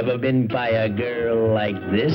ever been by a girl like this?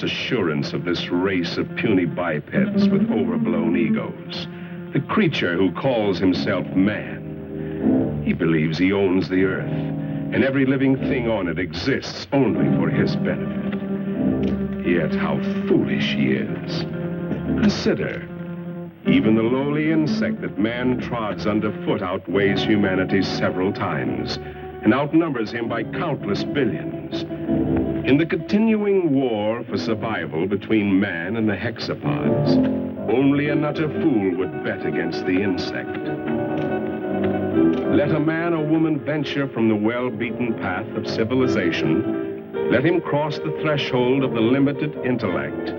Assurance of this race of puny bipeds with overblown egos. The creature who calls himself man. He believes he owns the earth, and every living thing on it exists only for his benefit. Yet how foolish he is. Consider, even the lowly insect that man trods underfoot outweighs humanity several times, and outnumbers him by countless billions. In the continuing war for survival between man and the hexapods, only an utter fool would bet against the insect. Let a man or woman venture from the well-beaten path of civilization, let him cross the threshold of the limited intellect,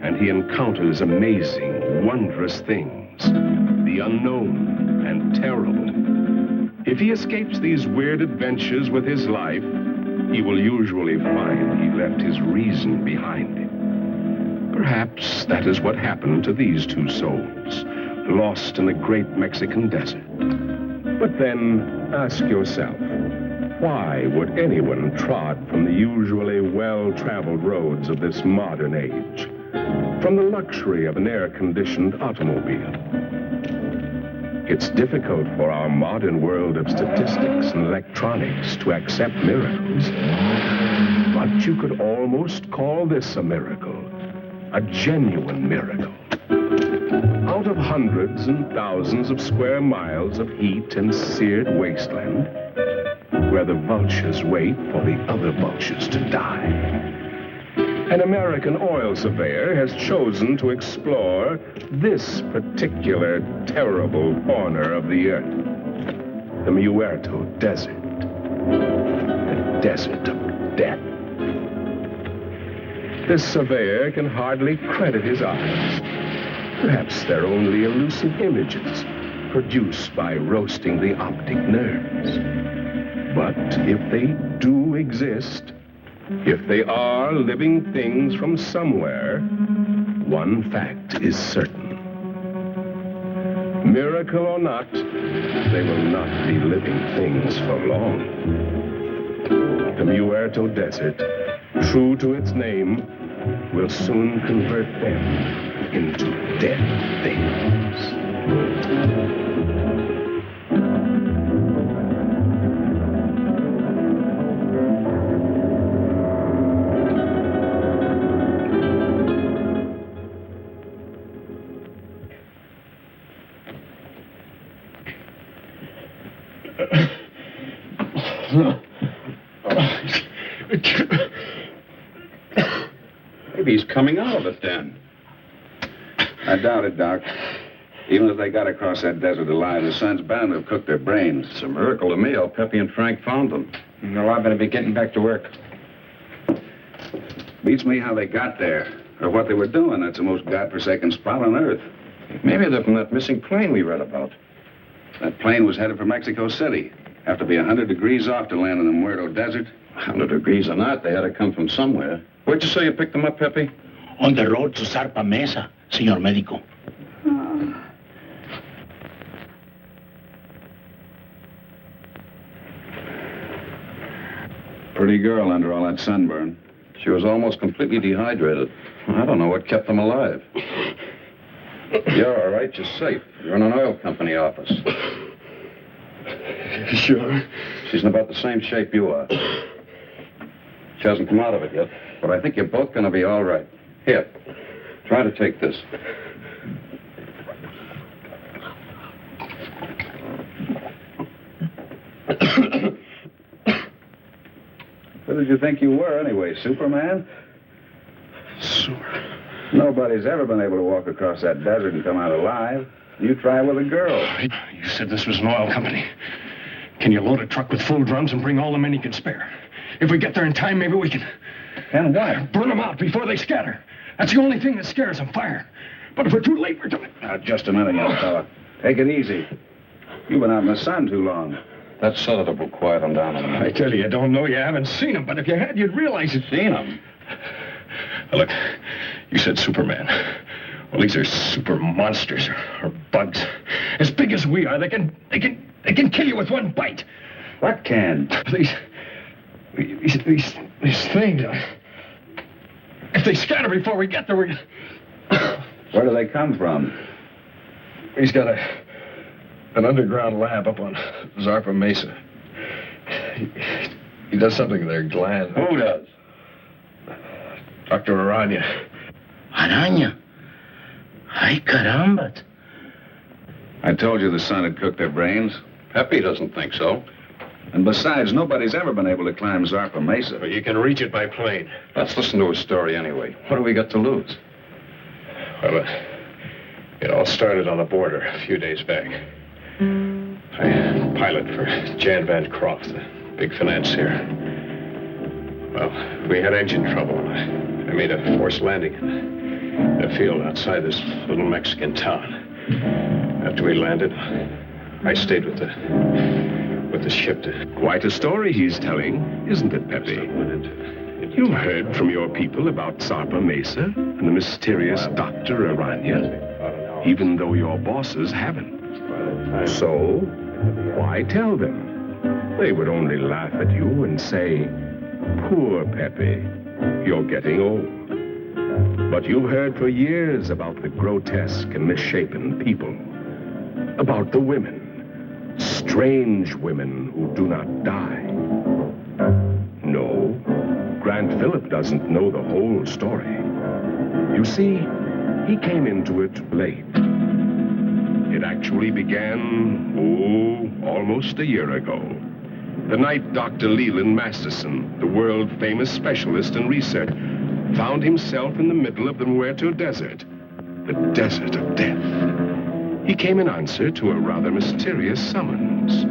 and he encounters amazing, wondrous things, the unknown and terrible. If he escapes these weird adventures with his life, he will usually find he left his reason behind him. Perhaps that is what happened to these two souls, lost in the great Mexican desert. But then, ask yourself, why would anyone trod from the usually well-traveled roads of this modern age, from the luxury of an air-conditioned automobile? It's difficult for our modern world of statistics and electronics to accept miracles. But you could almost call this a miracle, a genuine miracle. Out of hundreds and thousands of square miles of heat and seared wasteland, where the vultures wait for the other vultures to die, an American oil surveyor has chosen to explore this particular terrible corner of the earth, the Muerto Desert, the desert of death. This surveyor can hardly credit his eyes. Perhaps they're only elusive images produced by roasting the optic nerves. But if they do exist, if they are living things from somewhere, one fact is certain. Miracle or not, they will not be living things for long. The Muerto Desert, true to its name, will soon convert them into dead things. Maybe he's coming out of it, then. I doubt it, Doc. Even if they got across that desert alive, the sun's bound to have cooked their brains. It's a miracle to me how Pepe and Frank found them. Well, I better be getting back to work. Beats me how they got there, or what they were doing. That's the most godforsaken spot on Earth. Maybe they're from that missing plane we read about. That plane was headed for Mexico City. Have to be 100 degrees off to land in the Muerto Desert. 100 degrees or not, they had to come from somewhere. Where'd you say you picked them up, Pepe? On the road to Zarpa Mesa, señor médico. Pretty girl under all that sunburn. She was almost completely dehydrated. I don't know what kept them alive. You're all right. You're safe. You're in an oil company office. Sure. She's in about the same shape you are. She hasn't come out of it yet, but I think you're both going to be all right. Here, try to take this. Who did you think you were, anyway, Superman? Nobody's ever been able to walk across that desert and come out alive. You try with a girl. You said this was an oil company. Can you load a truck with full drums and bring all the men you can spare? If we get there in time, maybe we can... And what? Burn them out before they scatter. That's the only thing that scares them, fire. But if we're too late, we're too late. Now, just a minute, young fella. Take it easy. You've been out in the sun too long. That sedative will quiet them down a minute. I tell you, I don't know. You haven't seen them, but if you had, you'd realize it. Seen them? Look, you said Superman. Well, these are super monsters or bugs. As big as we are, they can kill you with one bite. What can? These things. If they scatter before we get there, we... Where do they come from? He's got an underground lab up on Zarpa Mesa. He does something to their gland. Who does? Dr. Arana. Arana? Ay, caramba. I told you the sun had cooked their brains. Pepe doesn't think so. And besides, nobody's ever been able to climb Zarpa Mesa. But you can reach it by plane. Let's listen to his story anyway. What do we got to lose? Well, it all started on the border a few days back. I pilot for Jan Van Croft, the big financier. Well, we had engine trouble. I made a forced landing in a field outside this little Mexican town. After we landed, I stayed with the ship to... Quite a story he's telling, isn't it, Pepe? You've heard from your people about Zarpa Mesa and the mysterious Dr. Arana, even though your bosses haven't. So, why tell them? They would only laugh at you and say, poor Pepe, you're getting old. But you've heard for years about the grotesque and misshapen people, about the women, strange women who do not die. No, Grant Phillip doesn't know the whole story. You see, he came into it late. It actually began, almost a year ago. The night Dr. Leland Masterson, the world-famous specialist in research, found himself in the middle of the Muerto Desert, the desert of death. He came in answer to a rather mysterious summons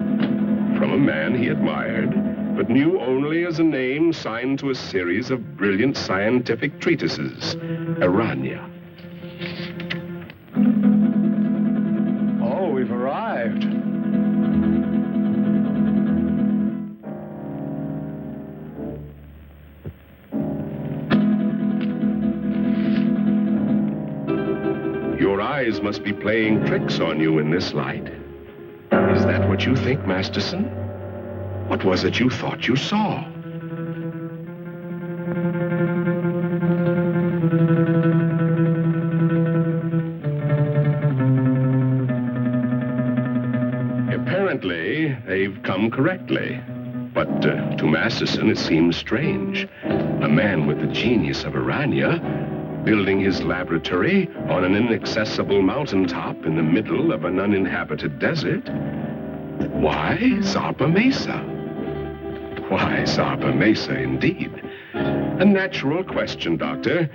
from a man he admired, but knew only as a name signed to a series of brilliant scientific treatises, Arana. Oh, we've arrived. Your eyes must be playing tricks on you in this light. Is that what you think, Masterson? What was it you thought you saw? Apparently, they've come correctly. But to Masterson, it seems strange. A man with the genius of Arana building his laboratory on an inaccessible mountaintop in the middle of an uninhabited desert. Why Zarpa Mesa? Why Zarpa Mesa, indeed? A natural question, Doctor,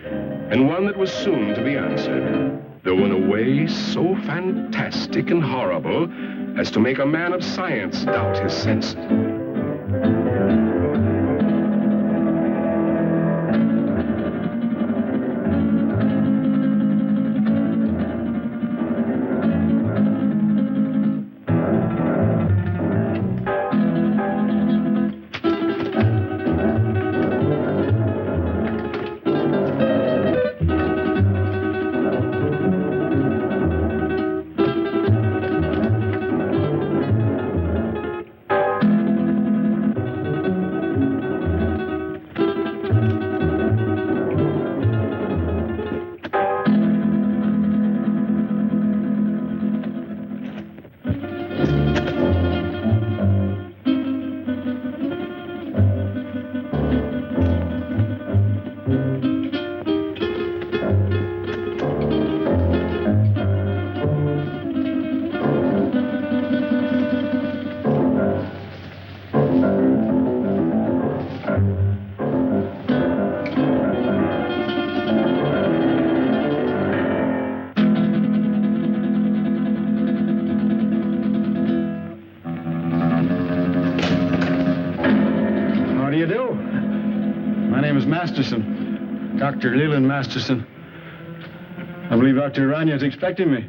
and one that was soon to be answered, though in a way so fantastic and horrible as to make a man of science doubt his senses. is Masterson. Dr. Leland Masterson. I believe Dr. Arana is expecting me.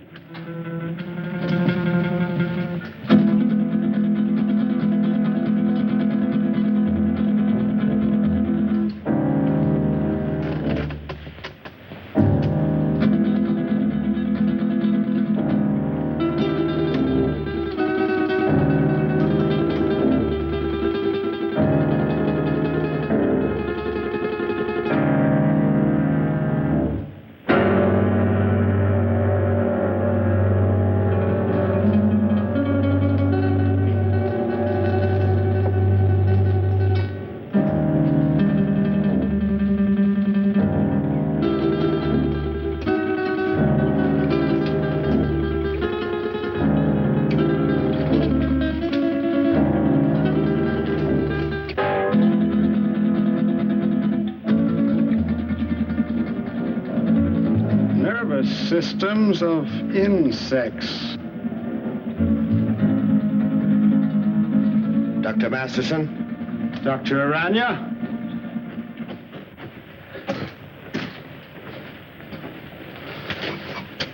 Systems of insects. Dr. Masterson? Dr. Arana?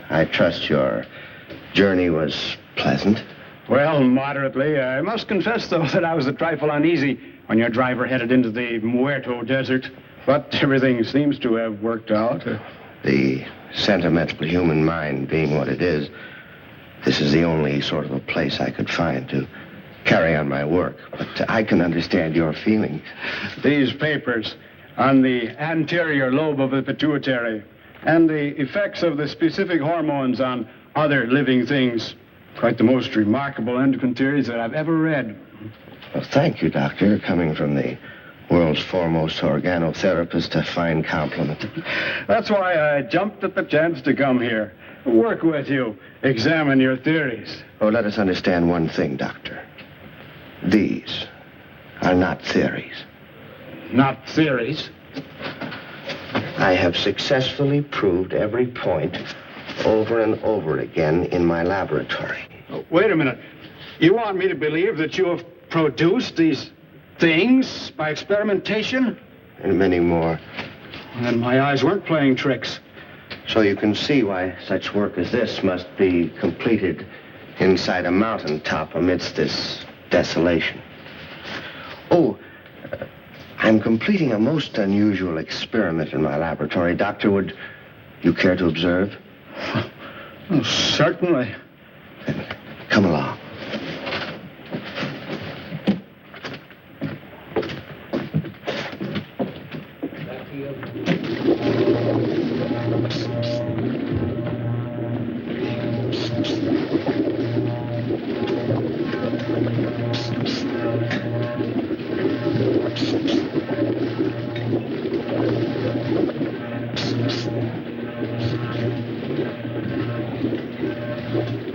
I trust your journey was pleasant. Well, moderately. I must confess, though, that I was a trifle uneasy when your driver headed into the Muerto Desert. But everything seems to have worked out. The sentimental human mind being what it is, this is the only sort of a place I could find to carry on my work. But I can understand your feelings. These papers on the anterior lobe of the pituitary and the effects of the specific hormones on other living things. Quite the most remarkable endocrine theories that I've ever read. Well, thank you, Doctor. Coming from the world's foremost organotherapist, a fine compliment. That's why I jumped at the chance to come here. Work with you. Examine your theories. Oh, let us understand one thing, Doctor. These are not theories. Not theories? I have successfully proved every point over and over again in my laboratory. Oh, wait a minute. You want me to believe that you have produced these things by experimentation? And many more. And my eyes weren't playing tricks. So you can see why such work as this must be completed inside a mountaintop amidst this desolation. Oh, I'm completing a most unusual experiment in my laboratory. Doctor, would you care to observe? Oh, certainly. Then come along.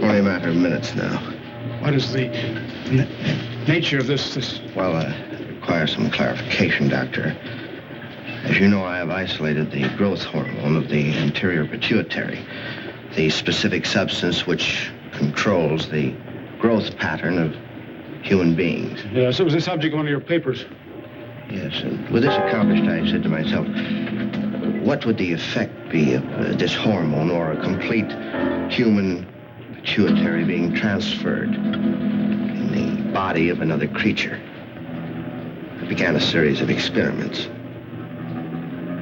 Only a matter of minutes now. What is the nature of this? Well, it requires some clarification, Doctor. As you know, I have isolated the growth hormone of the anterior pituitary, the specific substance which controls the growth pattern of human beings. Yes, it was the subject of one of your papers. Yes, and with this accomplished, I said to myself, what would the effect be of this hormone or a complete human pituitary being transferred in the body of another creature? I began a series of experiments.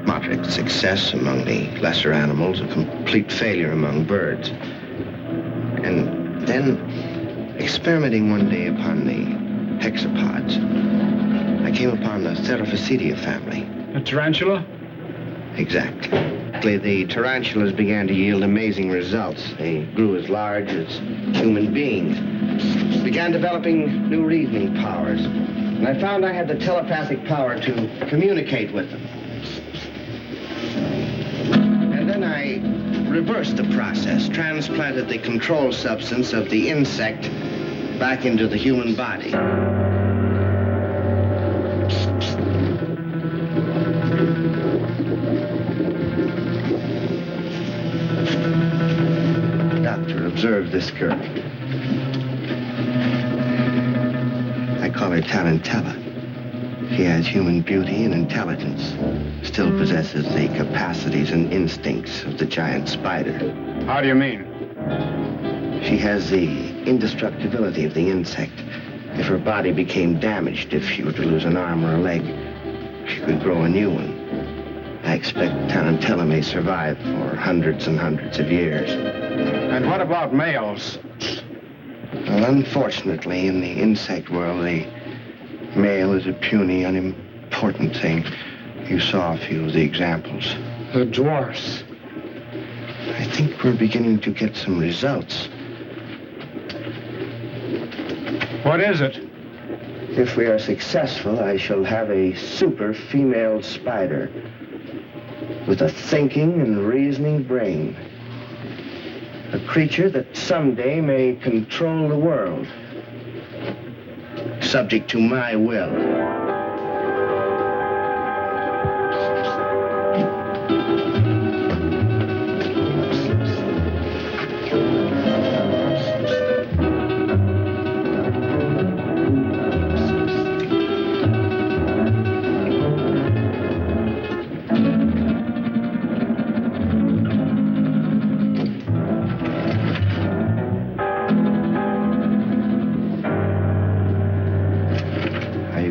Moderate success among the lesser animals, a complete failure among birds. And then, experimenting one day upon the hexapods, I came upon the Theraphysidia family. A tarantula? Exactly. The tarantulas began to yield amazing results. They grew as large as human beings, began developing new reasoning powers, and I found I had the telepathic power to communicate with them. And then I reversed the process, transplanted the control substance of the insect back into the human body. Doctor, observe this girl. I call her Tarantella. She has human beauty and intelligence, still possesses the capacities and instincts of the giant spider. How do you mean? She has the indestructibility of the insect. If her body became damaged, if she were to lose an arm or a leg, she could grow a new one. I expect Tarantella may survive for hundreds and hundreds of years. And what about males? Well, unfortunately, in the insect world, the male is a puny, unimportant thing. You saw a few of the examples. The dwarfs. I think we're beginning to get some results. What is it? If we are successful, I shall have a super female spider with a thinking and reasoning brain. A creature that someday may control the world, subject to my will.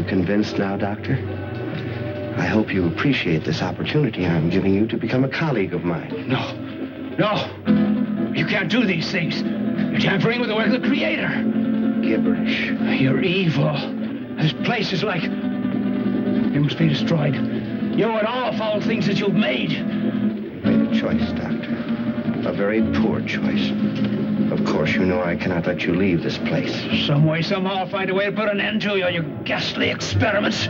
Convinced now, Doctor? I hope you appreciate this opportunity I'm giving you to become a colleague of mine. No. You can't do these things. You're tampering with the work of the Creator. Gibberish. You're evil. This place is like... It must be destroyed. You and all foul things that you've made. You made a choice, Doctor. A very poor choice. Of course, you know I cannot let you leave this place. Some way, somehow, I'll find a way to put an end to your ghastly experiments.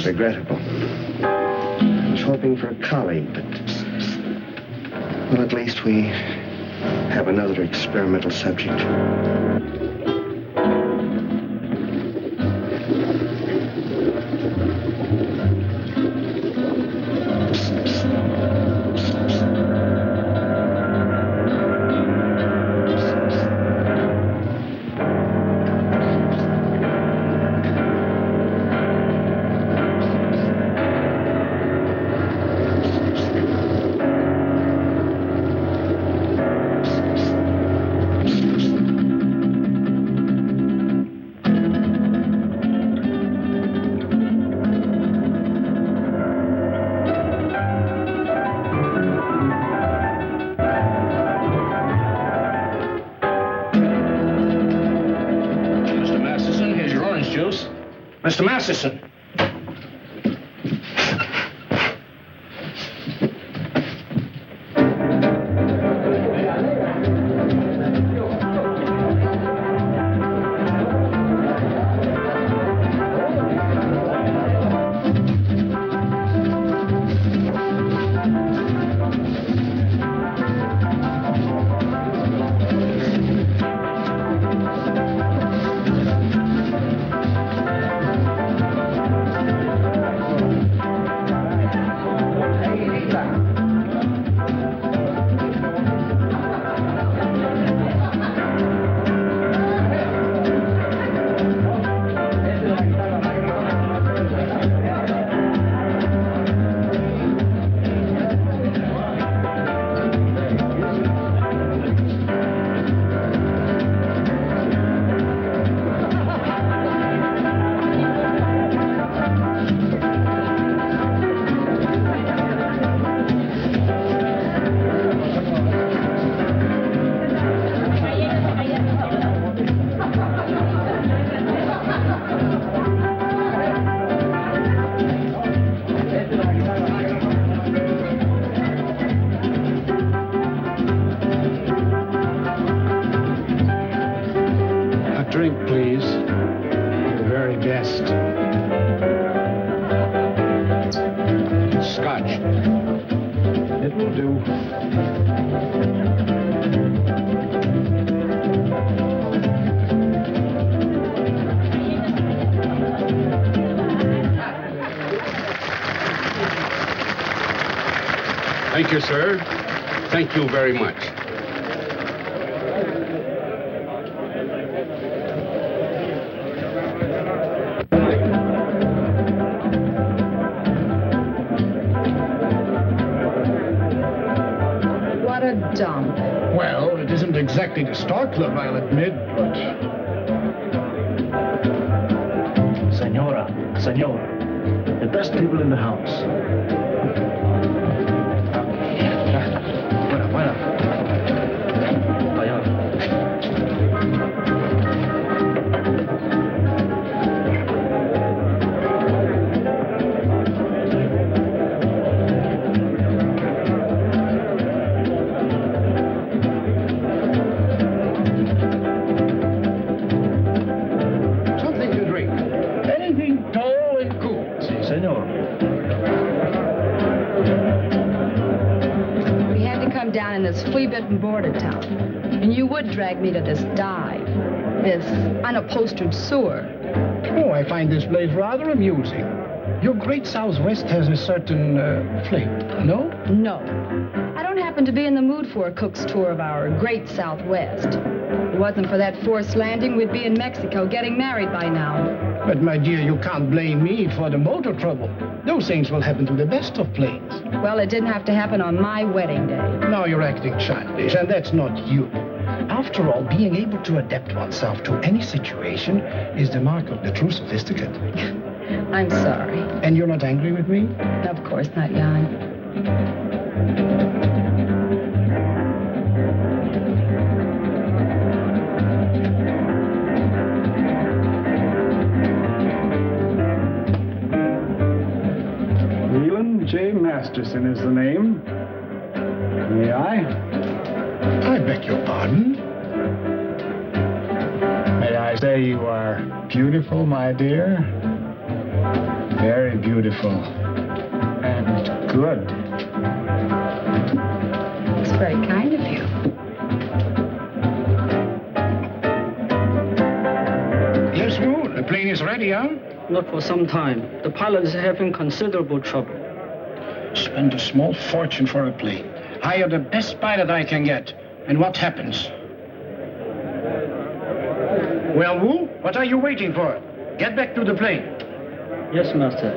Regrettable. I was hoping for a colleague, but... Well, at least we have another experimental subject. Mr. Masterson. Thank you, sir. Thank you very much. What a dump. Well, it isn't exactly the Star Club, I'll admit, but... Senora, the best people in the house. Fuera. Something to drink. Anything tall and cool. Si, senor. We had to come down in this flea-bitten border town. And you would drag me to this dive, this unupholstered sewer. Oh, I find this place rather amusing. Your great Southwest has a certain flavor, no? No. I don't happen to be in the mood for a cook's tour of our great Southwest. If it wasn't for that forced landing, we'd be in Mexico getting married by now. But, my dear, you can't blame me for the motor trouble. Those things will happen to the best of planes. Well, it didn't have to happen on my wedding day. Now you're acting childish, and that's not you. After all, being able to adapt oneself to any situation is the mark of the true sophisticate. I'm sorry. And you're not angry with me? Of course not, Jan. Leland J. Masterson is the name. May I? I beg your pardon? May I say you are beautiful, my dear? Very beautiful. And good. It's very kind of you. Yes, Moo, the plane is ready, huh? Not for some time. The pilot is having considerable trouble. Spend a small fortune for a plane. Hire the best pilot I can get. And what happens? Well, Wu, what are you waiting for? Get back to the plane. Yes, master.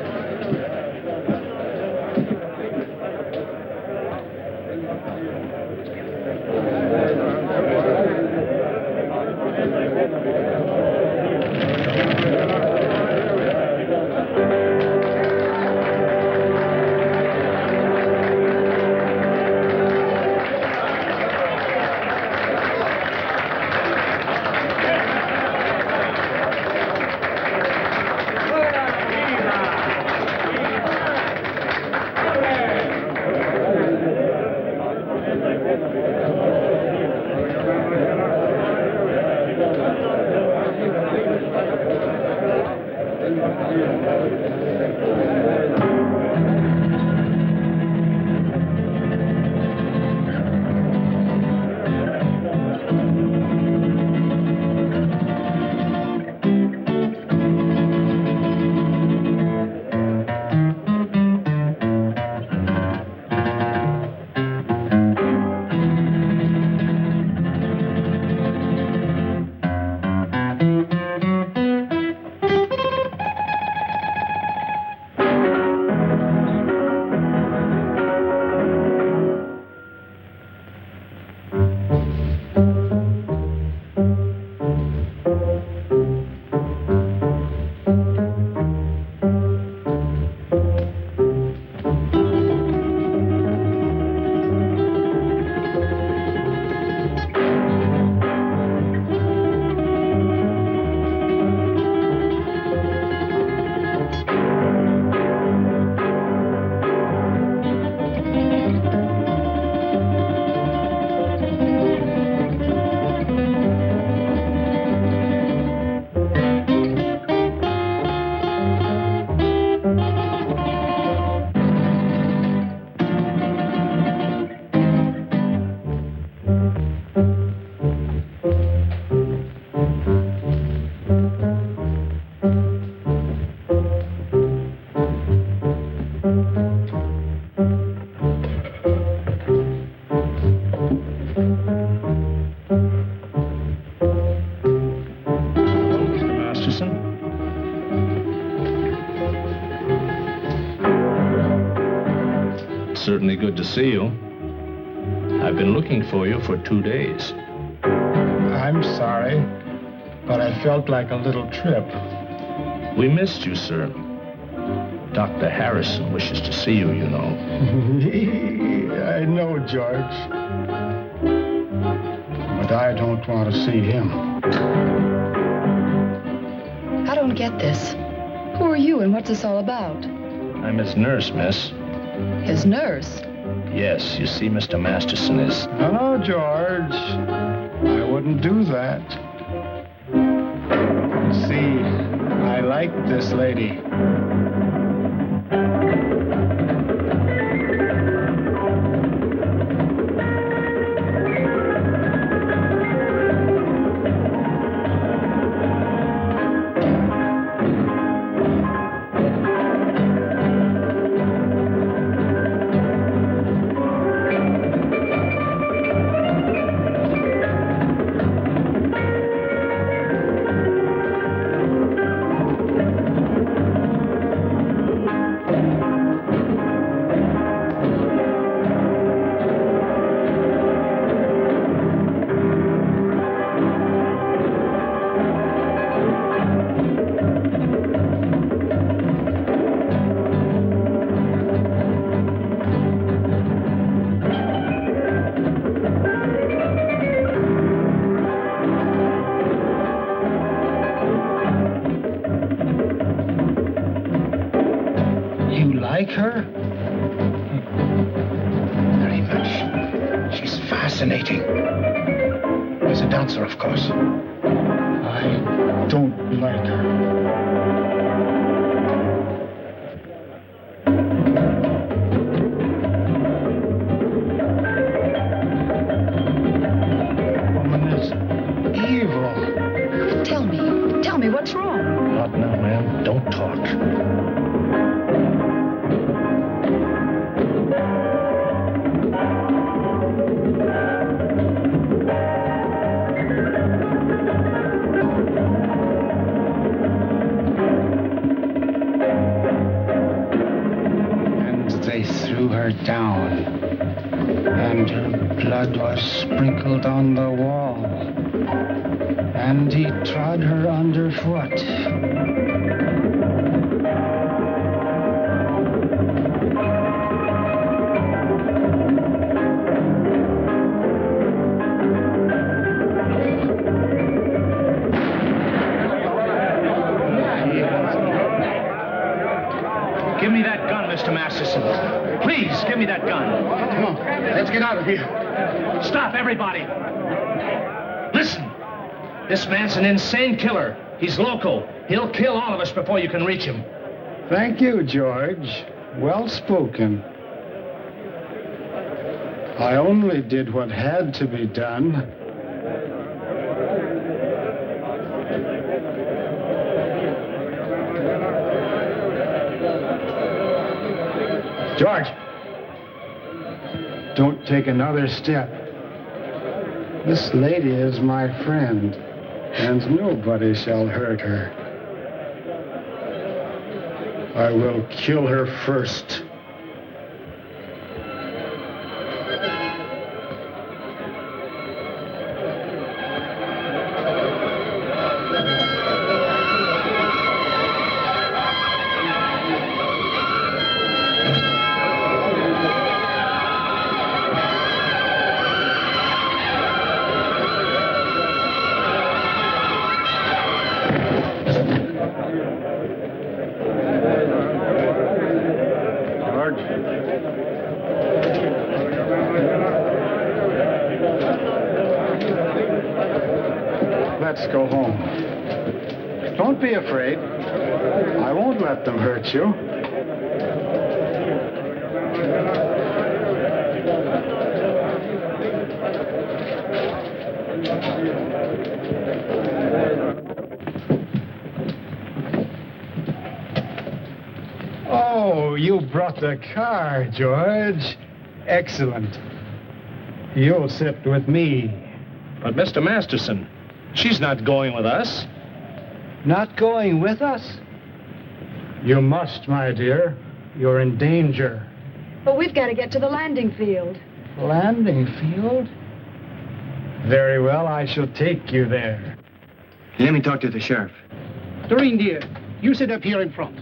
certainly good to see you. I've been looking for you for 2 days. I'm sorry, but I felt like a little trip. We missed you, sir. Dr. Harrison wishes to see you, you know. I know, George. But I don't want to see him. I don't get this. Who are you and what's this all about? I'm his nurse, miss. His nurse? Yes, you see, Mr. Masterson is... No, George. I wouldn't do that. You see, I like this lady. Like her? Very much. She's fascinating. As a dancer, of course. I don't like her. Woman is evil. Tell me what's wrong? Not now, ma'am. Don't talk. Down, and her blood was sprinkled on the wall, and he trod her underfoot. Give me that gun, Mr. Masterson. Please, give me that gun. Come on, let's get out of here. Stop, everybody. Listen. This man's an insane killer. He's local. He'll kill all of us before you can reach him. Thank you, George. Well spoken. I only did what had to be done. George, don't take another step. This lady is my friend, and nobody shall hurt her. I will kill her first. Let's go home. Don't be afraid. I won't let them hurt you. Oh, you brought the car, George. Excellent. You'll sit with me. But, Mr. Masterson, she's not going with us. Not going with us? You must, my dear. You're in danger. But we've got to get to the landing field. Landing field? Very well, I shall take you there. Let me talk to the sheriff. Doreen, dear, you sit up here in front.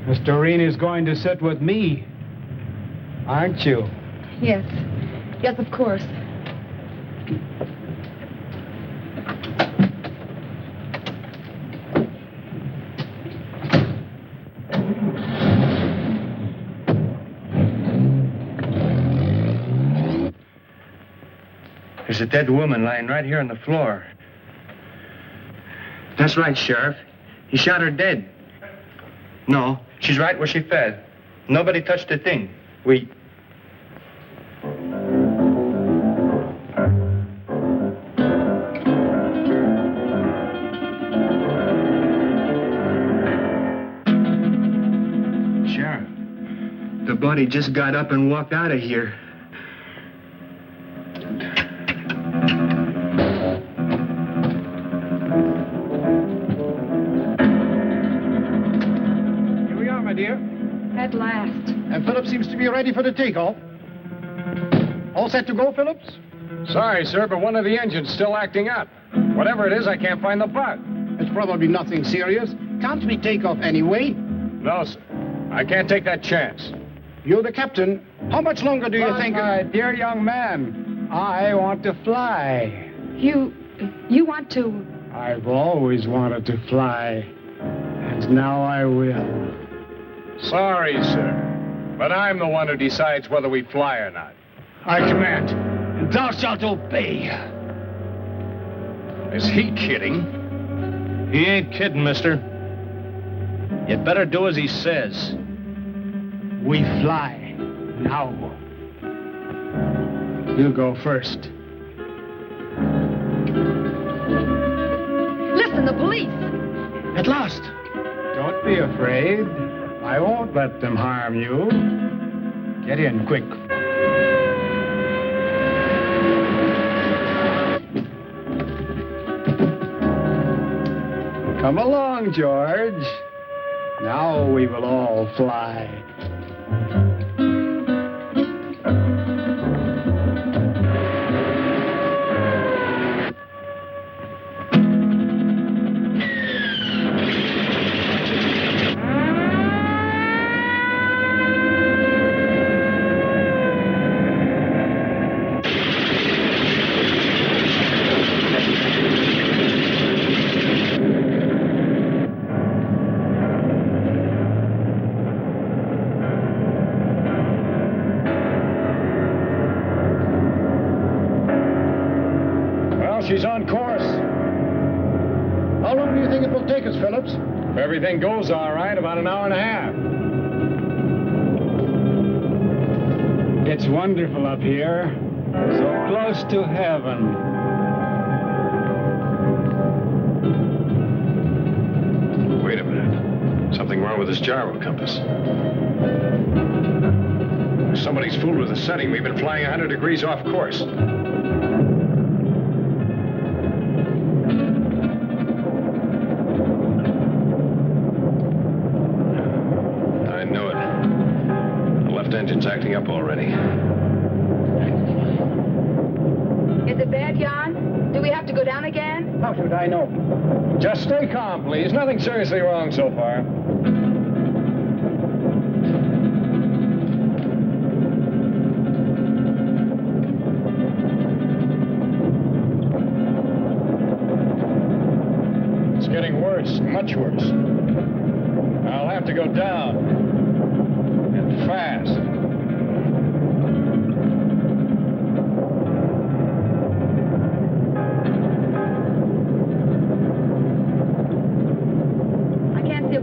Miss Doreen is going to sit with me, aren't you? Yes. Yes, of course. There's a dead woman lying right here on the floor. That's right, Sheriff. He shot her dead. No, she's right where she fell. Nobody touched a thing. We... Sheriff, the body just got up and walked out of here. At last. And Phillips seems to be ready for the takeoff. All set to go, Phillips? Sorry, sir, but one of the engines still acting up. Whatever it is, I can't find the bug. It's probably nothing serious. Can't we take off anyway? No, sir. I can't take that chance. You're the captain. How much longer do you think... My dear young man, I want to fly. You want to... I've always wanted to fly. And now I will. Sorry, sir, but I'm the one who decides whether we fly or not. I command, and thou shalt obey. Is he kidding? He ain't kidding, mister. You'd better do as he says. We fly now. You go first. Listen, the police! At last. Don't be afraid. I won't let them harm you. Get in quick. Come along, George. Now we will all fly. She's on course. How long do you think it will take us, Phillips? If everything goes all right, about an hour and a half. It's wonderful up here. So close to heaven. Wait a minute. Something wrong with this gyro compass. Somebody's fooled with the setting. We've been flying 100 degrees off course. Engine's acting up already. Is it bad, Jan? Do we have to go down again? How should I know? Just stay calm, please. Nothing seriously wrong so far. It's getting worse, much worse. I'll have to go down. And fast.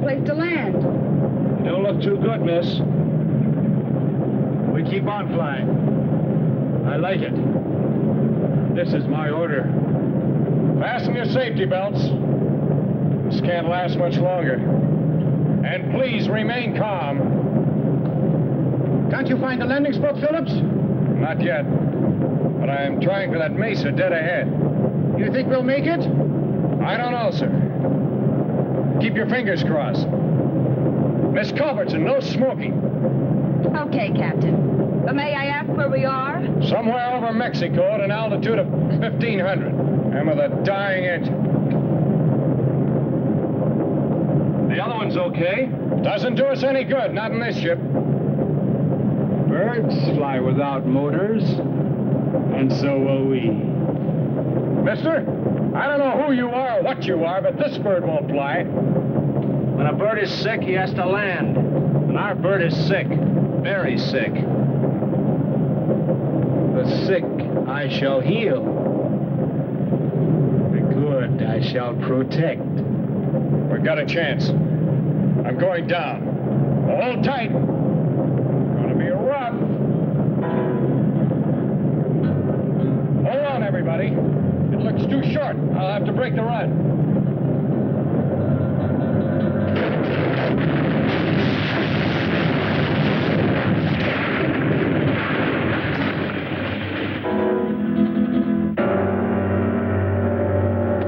Place to land. You don't look too good, miss. We keep on flying. I like it. This is my order. Fasten your safety belts. This can't last much longer. And please remain calm. Can't you find a landing spot, Phillips? Not yet. But I am trying for that mesa dead ahead. You think we'll make it? I don't know, sir. Keep your fingers crossed. Miss Culbertson, no smoking. Okay, Captain. But may I ask where we are? Somewhere over Mexico at an altitude of 1,500. And with a dying engine. The other one's okay. Doesn't do us any good, not in this ship. Birds fly without motors, and so will we. Mister, I don't know who you are or what you are, but this bird won't fly. When a bird is sick, he has to land. And our bird is sick. Very sick. The sick I shall heal. The good I shall protect. We've got a chance. I'm going down. Hold tight. Gonna be rough. Hold on, everybody. It looks too short. I'll have to break the run.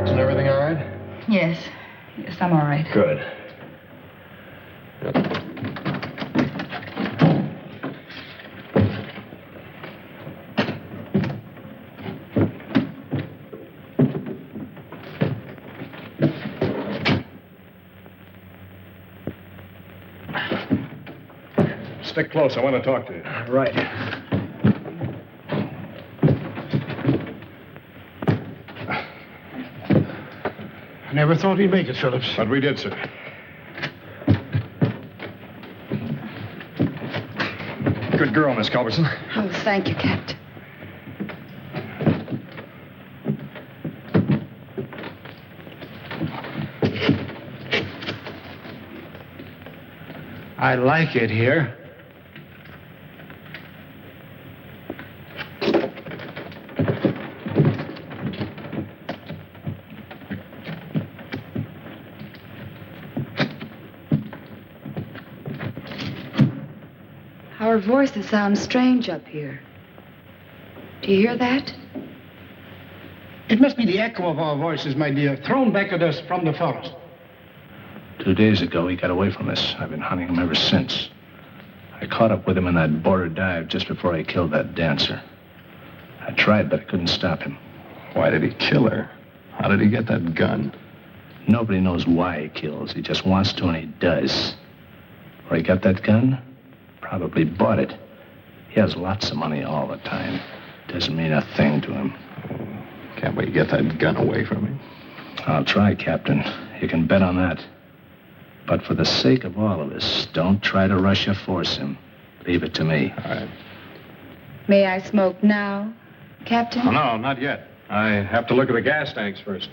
Isn't everything all right? Yes. Yes, I'm all right. Good. Stick close. I want to talk to you. Right. I never thought we'd make it, Phillips. But we did, sir. Good girl, Miss Culbertson. Oh, thank you, Captain. I like it here. Our voices sound strange up here. Do you hear that? It must be the echo of our voices, my dear, thrown back at us from the forest. 2 days ago, he got away from us. I've been hunting him ever since. I caught up with him in that border dive just before I killed that dancer. I tried, but I couldn't stop him. Why did he kill her? How did he get that gun? Nobody knows why he kills. He just wants to, and he does. Where he got that gun? Probably bought it. He has lots of money all the time. Doesn't mean a thing to him. Can't we get that gun away from him? I'll try, Captain. You can bet on that. But for the sake of all of us, don't try to rush or force him. Leave it to me. All right. May I smoke now, Captain? Oh, no, not yet. I have to look at the gas tanks first.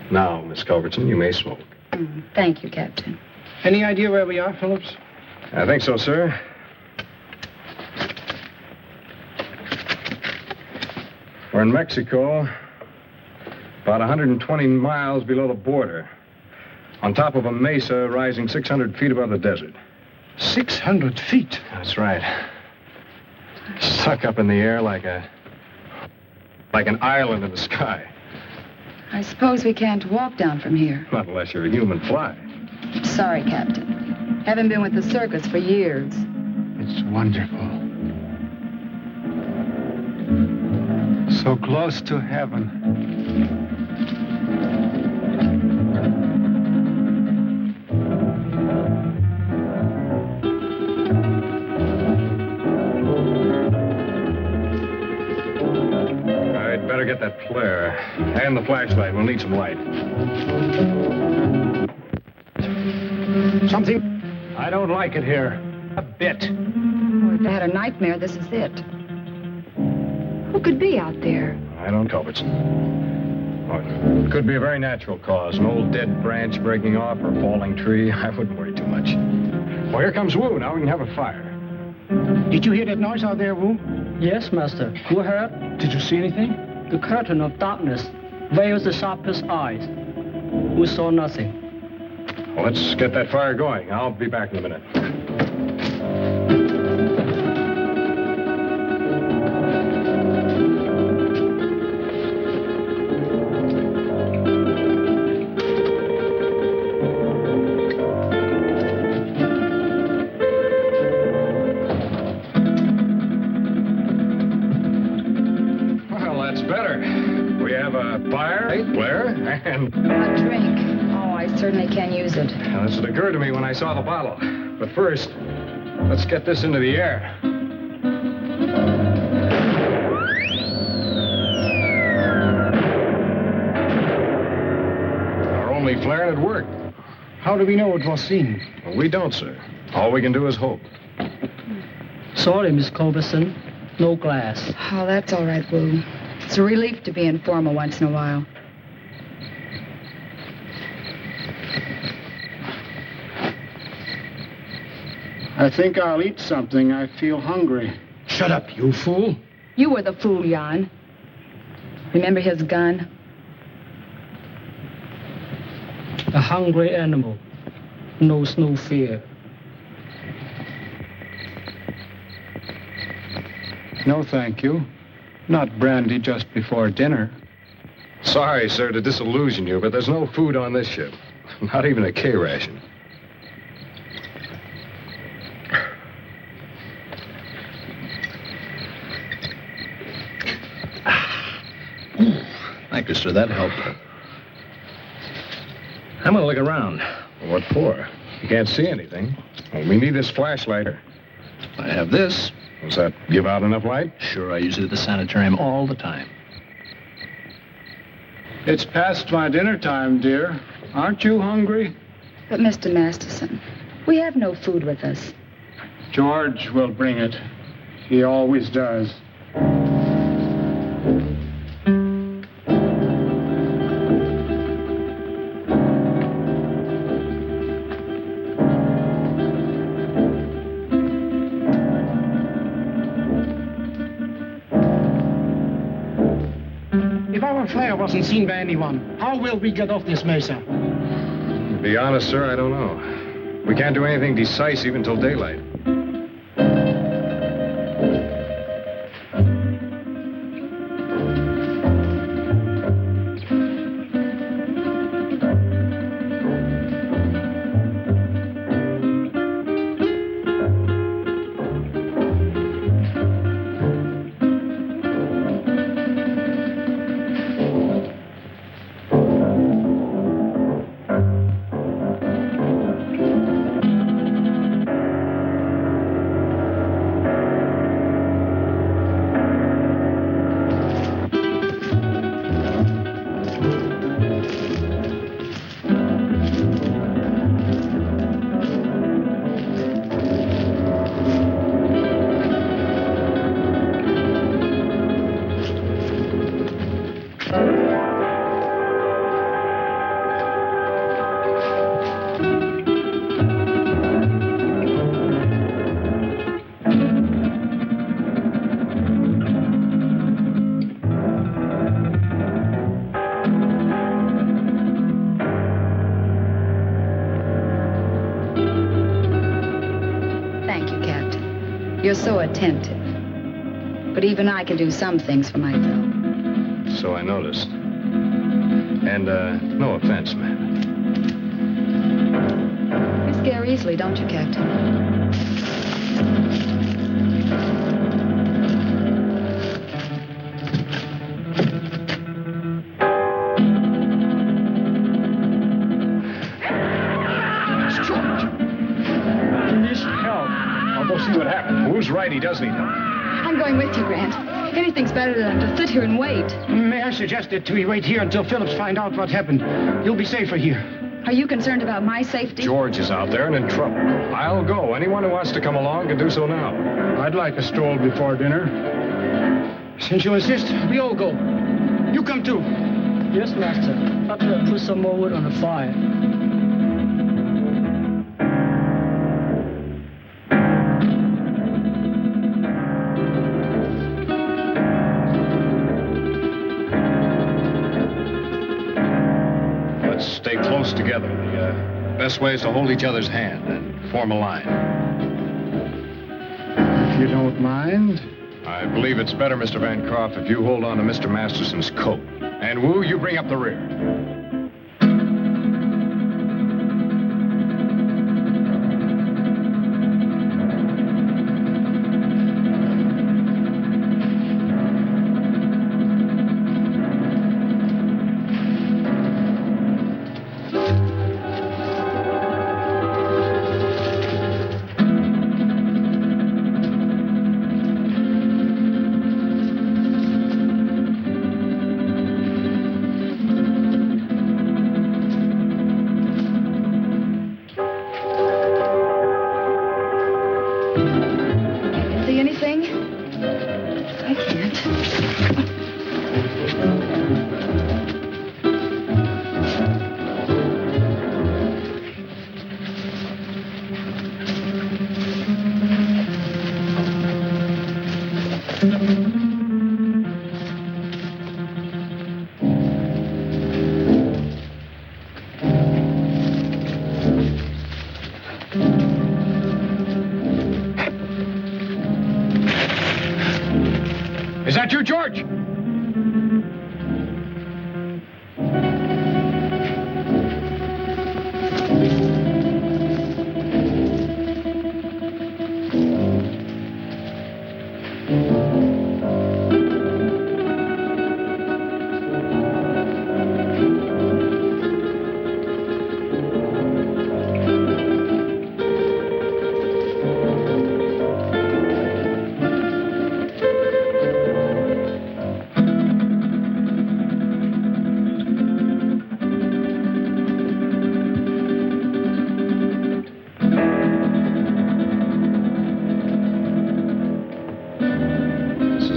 Now, Miss Culbertson, you may smoke. Thank you, Captain. Any idea where we are, Phillips? I think so, sir. We're in Mexico, about 120 miles below the border, on top of a mesa rising 600 feet above the desert. 600 feet? That's right. Stuck up in the air like an island in the sky. I suppose we can't walk down from here. Not unless you're a human fly. Sorry, Captain. Haven't been with the circus for years. It's wonderful. So close to heaven. I'd better get that flare. And the flashlight. We'll need some light. Something? I don't like it here. A bit. Oh, if I had a nightmare, this is it. Who could be out there? I don't know, Culbertson. Oh, it could be a very natural cause. An old dead branch breaking off or a falling tree. I wouldn't worry too much. Well, here comes Wu. Now we can have a fire. Did you hear that noise out there, Wu? Yes, Master. You heard? Did you see anything? The curtain of darkness veils the sharpest eyes. We saw nothing. Well, let's get that fire going. I'll be back in a minute. light, Blair, and... A drink. Oh, I certainly can use it. Well, that's what occurred to me when I saw the bottle. But first, let's get this into the air. Our only flare and it worked. How do we know it was seen? Well, we don't, sir. All we can do is hope. Sorry, Miss Culbertson. No glass. Oh, that's all right, Wu. It's a relief to be informal once in a while. I think I'll eat something. I feel hungry. Shut up, you fool. You were the fool, Jan. Remember his gun? A hungry animal knows no fear. No, thank you. Not brandy just before dinner. Sorry, sir, to disillusion you, but there's no food on this ship. Not even a K ration. Thank you, sir. That helped. I'm gonna look around. What for? You can't see anything. Well, we need this flashlight. I have this. Does that give out enough light? Sure, I use it at the sanitarium all the time. It's past my dinner time, dear. Aren't you hungry? But, Mr. Masterson, we have no food with us. George will bring it. He always does. If our flare wasn't seen by anyone, how will we get off this mesa? To be honest, sir, I don't know. We can't do anything decisive until daylight. You're so attentive. But even I can do some things for myself. So I noticed. And, no offense, ma'am. You scare easily, don't you, Captain? See what happened. Who's right? He does need help. I'm going with you, Grant. Anything's better than to sit here and wait. May I suggest that we wait here until Phillips find out what happened? You'll be safer here. Are you concerned about my safety? George is out there and in trouble. I'll go. Anyone who wants to come along can do so now. I'd like a stroll before dinner. Since you insist, we all go. You come too. Yes, Master. Put some more wood on the fire. Stay close together. The best way is to hold each other's hand and form a line. If you don't mind. I believe it's better, Mr. Bancroft, if you hold on to Mr. Masterson's coat. And Wu, you bring up the rear. Is that you, George?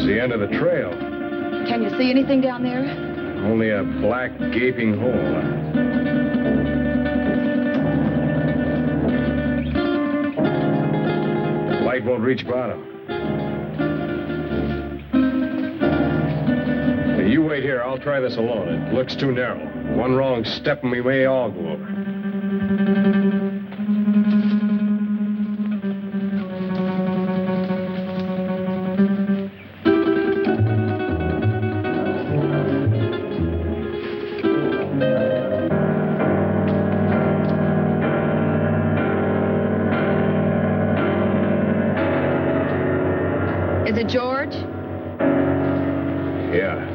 End of the trail. Can you see anything down there? Only a black, gaping hole. Light won't reach bottom. Hey, you wait here. I'll try this alone. It looks too narrow. One wrong step and we may all go over. Is it George? Yeah.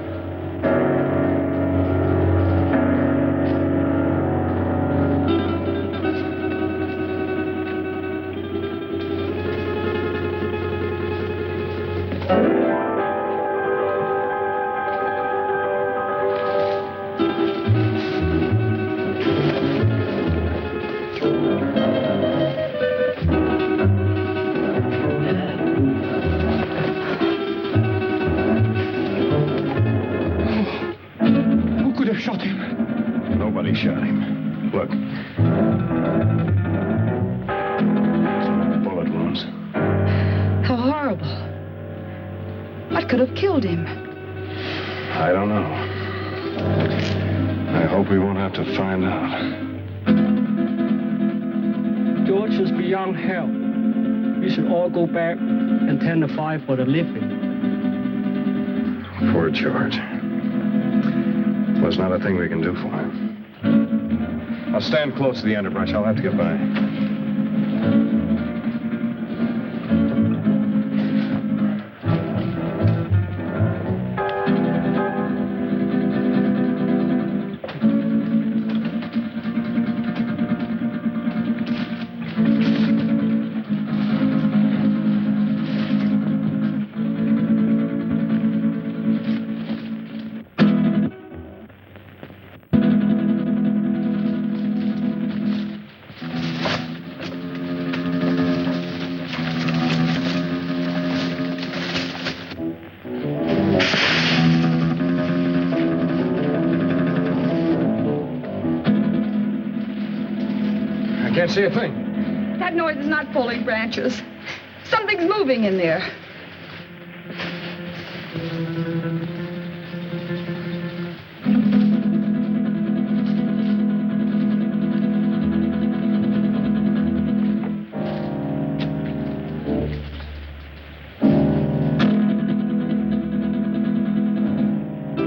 Shot him. Look. Bullet wounds. How horrible. What could have killed him? I don't know. I hope we won't have to find out. George is beyond help. We should all go back and tend the fire for the living. Poor George. Well, there's not a thing we can do for him. I'll stand close to the underbrush. I'll have to get by. Can't see a thing. That noise is not falling branches. Something's moving in there.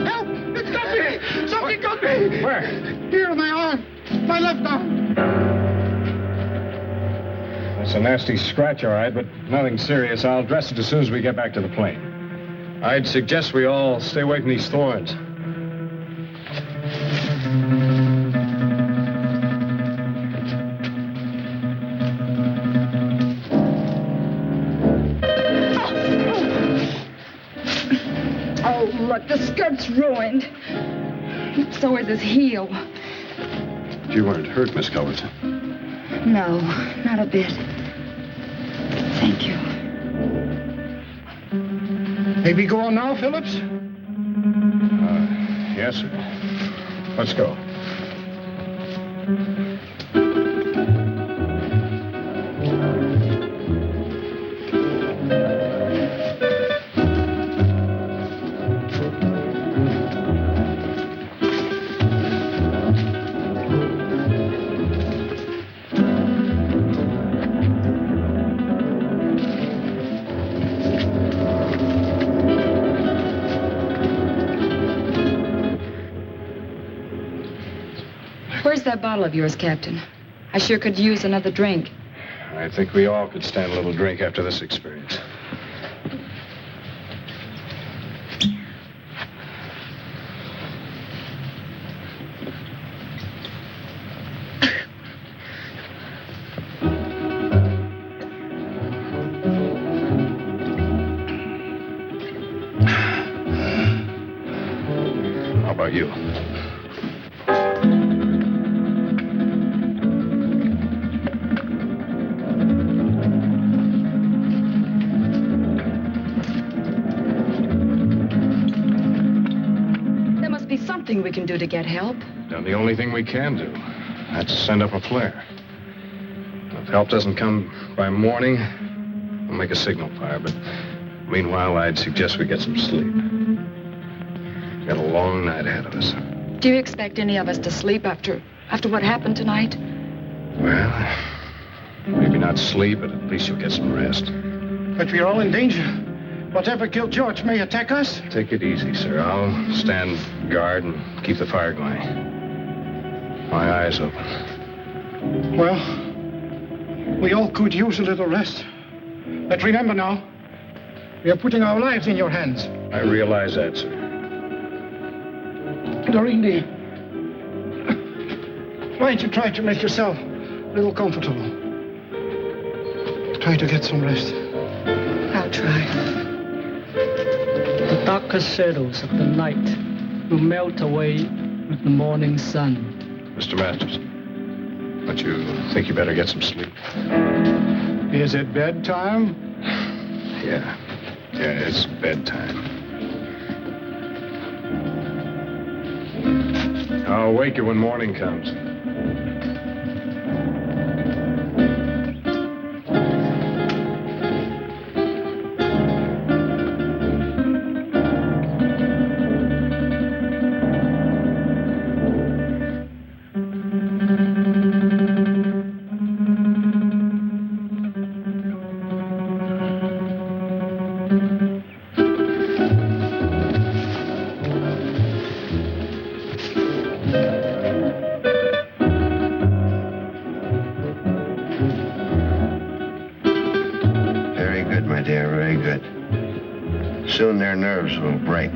Help! It's got me! Something got me! Where? Here in my arm. My left arm. It's a nasty scratch, all right, but nothing serious. I'll dress it as soon as we get back to the plane. I'd suggest we all stay away from these thorns. Oh, look, the skirt's ruined. So is his heel. You weren't hurt, Miss Culbertson. No, not a bit. Thank you. May we go on now, Phillips? Yes, sir. Let's go. that bottle of yours, Captain? I sure could use another drink. I think we all could stand a little drink after this experience. How about you? Something we can do to get help. Done the only thing we can do. That's send up a flare. If help doesn't come by morning, we'll make a signal fire. But meanwhile, I'd suggest we get some sleep. We've got a long night ahead of us. Do you expect any of us to sleep after what happened tonight? Well, maybe not sleep, but at least you'll get some rest. But we're all in danger. Whatever killed George may attack us. Take it easy, sir. I'll stand guard and keep the fire going. My eyes open. Well, we all could use a little rest. But remember now, we are putting our lives in your hands. I realize that, sir. Doreen, why don't you try to make yourself a little comfortable? Try to get some rest. I'll try. The darker shadows of the night will melt away with the morning sun. Mr. Masters, don't you think you better get some sleep? Is it bedtime? Yeah, it's bedtime. I'll wake you when morning comes. Soon their nerves will break.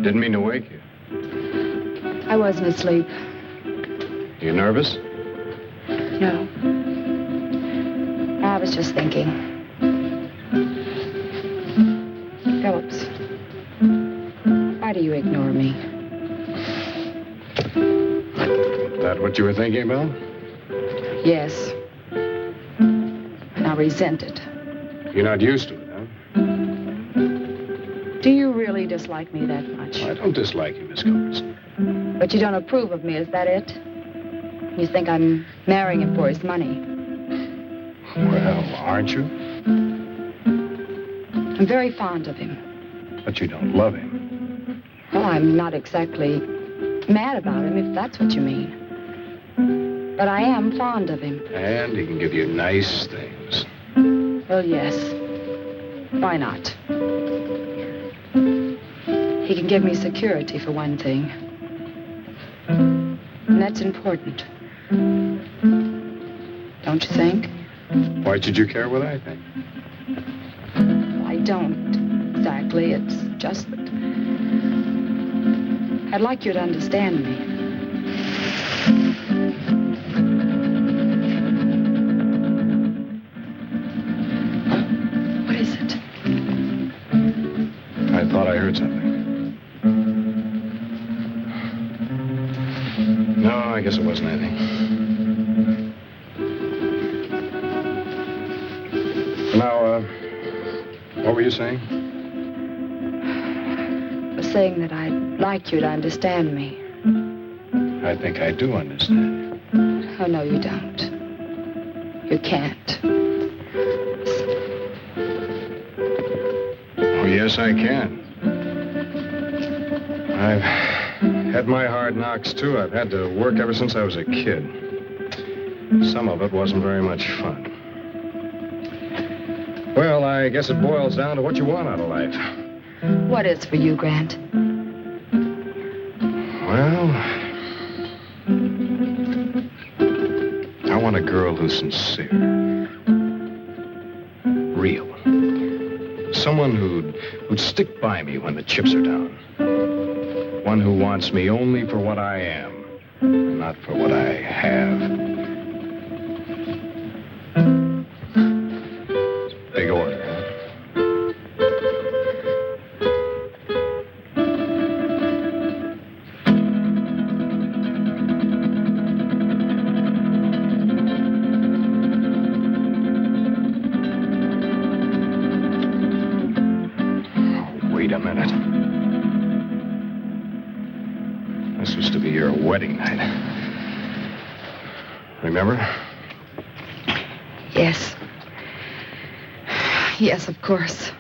Didn't mean to wake you. I wasn't asleep. You nervous? No. I was just thinking. Phillips, why do you ignore me? Is that what you were thinking about? Yes. And I resent it. You're not used to it, huh? Do you really dislike me that much? I don't dislike you, Miss Culbertson. But you don't approve of me, is that it? You think I'm marrying him for his money? Well, aren't you? I'm very fond of him. But you don't love him. Well, I'm not exactly mad about him, if that's what you mean. But I am fond of him. And he can give you nice things. Well, yes. Why not? He can give me security, for one thing. And that's important. Don't you think? Why should you care what I think? Well, I don't exactly. It's just that I'd like you to understand me. What is it? I thought I heard something. No, I guess it wasn't anything. Now, what were you saying? The was saying that I'd like you to understand me. I think I do understand. Oh, no, you don't. You can't. Oh, yes, I can. I've had my hard knocks, too. I've had to work ever since I was a kid. Some of it wasn't very much fun. Well, I guess it boils down to what you want out of life. What is for you, Grant? Well, I want a girl who's sincere. Real. Someone who'd stick by me when the chips are down. One who wants me only for what I am, not for what I have. Big order, huh? Wait a minute. This was to be your wedding night. Remember? Yes. Yes, of course.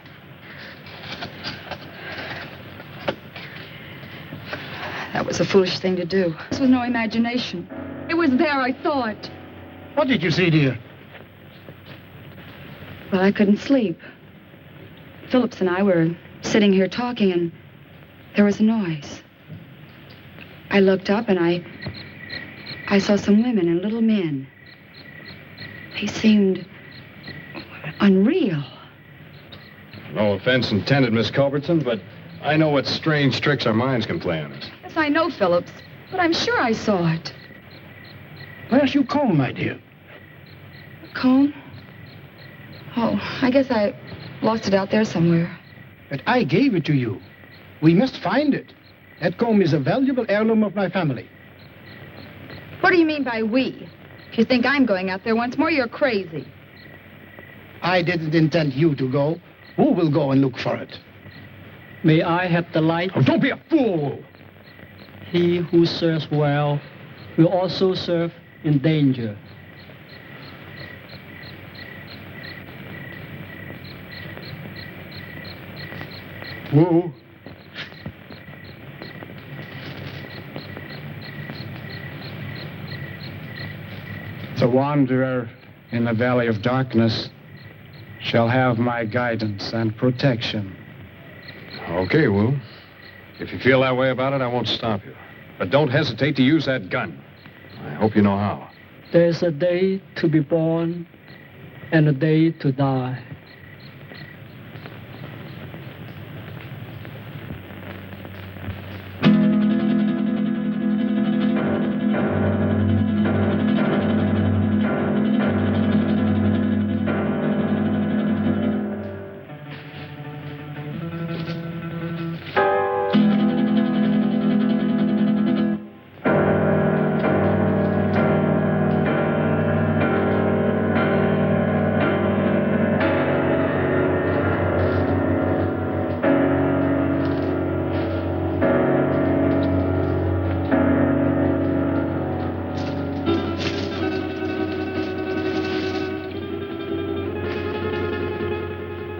That was a foolish thing to do. This was no imagination. It was there, I thought. What did you see, dear? Well, I couldn't sleep. Phillips and I were sitting here talking, and there was a noise. I looked up, and I saw some women and little men. They seemed unreal. No offense intended, Miss Culbertson, but I know what strange tricks our minds can play on us. Yes, I know, Phillips, but I'm sure I saw it. Where's your comb, my dear? Comb? Oh, I guess I lost it out there somewhere. But I gave it to you. We must find it. That comb is a valuable heirloom of my family. What do you mean by we? If you think I'm going out there once more, you're crazy. I didn't intend you to go. Who will go and look for it? May I have the light? Oh, don't be a fool! He who serves well will also serve in danger. Woo. The wanderer in the valley of darkness shall have my guidance and protection. Okay, Wu. If you feel that way about it, I won't stop you. But don't hesitate to use that gun. I hope you know how. There's a day to be born and a day to die.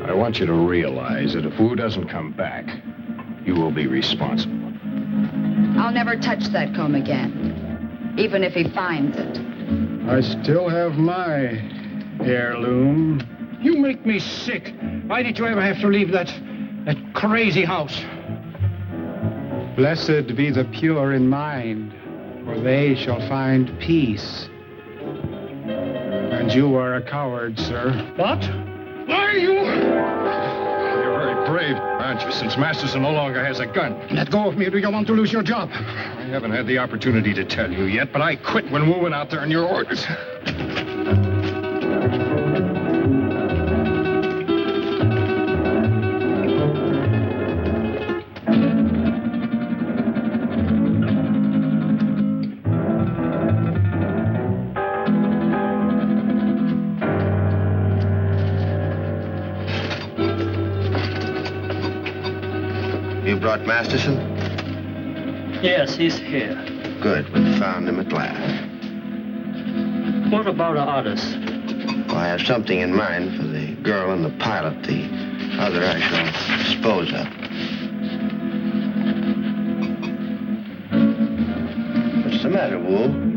I want you to realize that if Wu doesn't come back, you will be responsible. I'll never touch that comb again, even if he finds it. I still have my heirloom. You make me sick. Why did you ever have to leave that crazy house? Blessed be the pure in mind, for they shall find peace. And you are a coward, sir. What? Why are you? You're very brave, aren't you, since Masterson no longer has a gun? Let go of me, or do you want to lose your job? I haven't had the opportunity to tell you yet, but I quit when Wu went out there on your orders. brought Masterson? Yes, he's here. Good. We found him at last. What about the others? Well, I have something in mind for the girl and the pilot. The other I shall dispose of. What's the matter, Wool?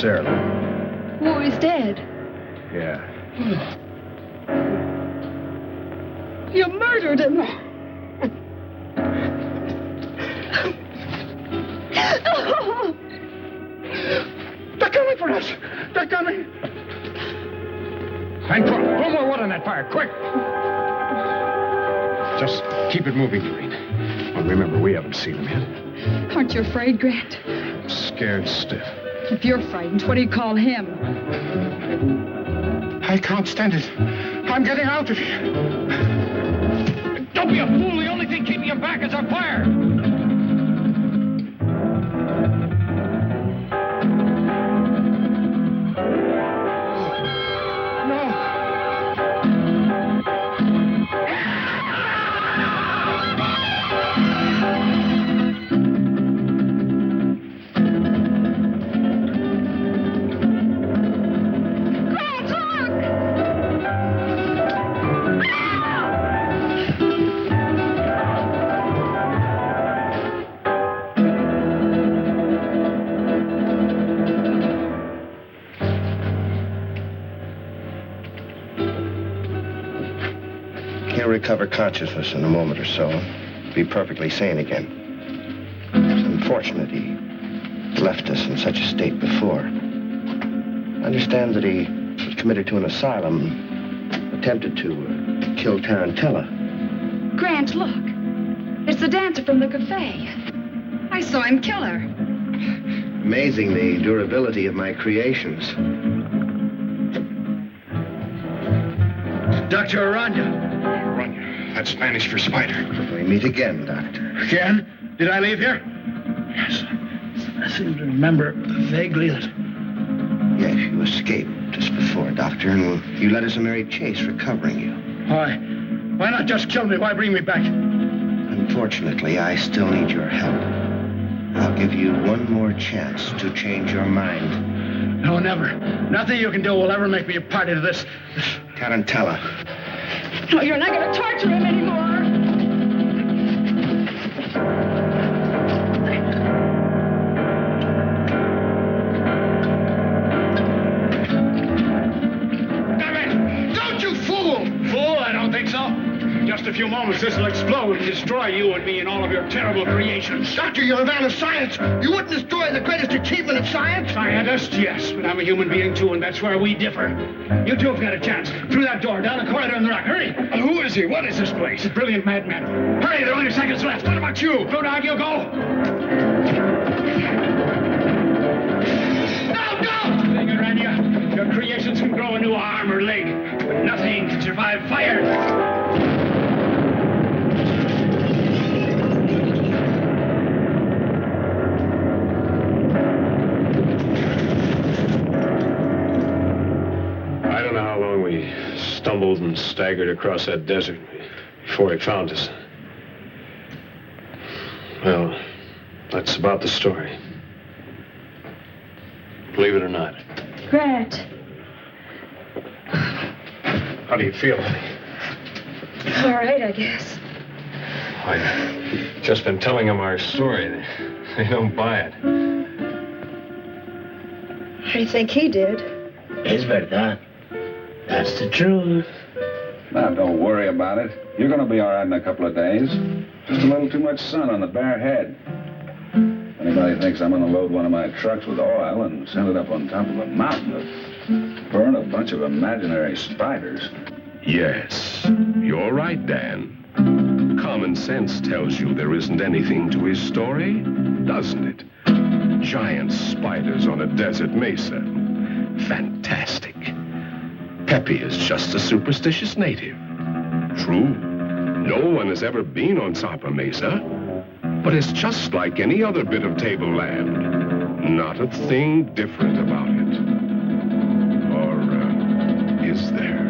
Heirloom. War is dead. Yeah. You murdered him. They're coming for us. They're coming. Hank, throw more wood on that fire, quick. Just keep it moving, Doreen. Well, remember, we haven't seen him yet. Aren't you afraid, Grant? I'm scared stiff. If you're frightened, what do you call him? I can't stand it. I'm getting out of here. Don't be a fool. The only thing keeping him back is our fire. Recover consciousness in a moment or so. Be perfectly sane again. It's unfortunate he left us in such a state before. I understand that he was committed to an asylum, attempted to kill Tarantella. Grant, look. It's the dancer from the cafe. I saw him kill her. Amazing the durability of my creations. Dr. Arana. That's Spanish for spider. We meet again, Doctor. Again? Did I leave here? Yes. I seem to remember vaguely that... Yes, you escaped just before, Doctor, and you led us a merry chase recovering you. Why? Why not just kill me? Why bring me back? Unfortunately, I still need your help. I'll give you one more chance to change your mind. No, never. Nothing you can do will ever make me a party to this... Tarantella. No, you're not going to torture him anymore. Damn it! Don't you fool! Fool? I don't think so. Just a few moments, this will explode and destroy you and me and all of your terrible creations. Doctor, you're a man of science. You wouldn't destroy the greatest achievement of science? Scientist, yes, but I'm a human being, too, and that's where we differ. You two have got a chance. Through that door, down the corridor in the rock. Hurry! Who is he? What is this place? A brilliant madman. Hurry, there are only seconds left. What about you? Go down, you go. No, don't! Thing around you. Your creations can grow a new arm or leg, but nothing can survive fire. Stumbled and staggered across that desert before he found us. Well, that's about the story. believe it or not. Grant. How do you feel, honey? All right, I guess. I've just been telling them our story. They don't buy it. I think he did. Es verdad. That's the truth. Now, don't worry about it. You're going to be all right in a couple of days. Just a little too much sun on the bare head. Anybody thinks I'm going to load one of my trucks with oil and send it up on top of a mountain to burn a bunch of imaginary spiders? Yes, you're right, Dan. Common sense tells you there isn't anything to his story, doesn't it? Giant spiders on a desert mesa. Fantastic. Pepe is just a superstitious native. True, no one has ever been on Zarpa Mesa, but it's just like any other bit of tableland. Not a thing different about it. Or is there?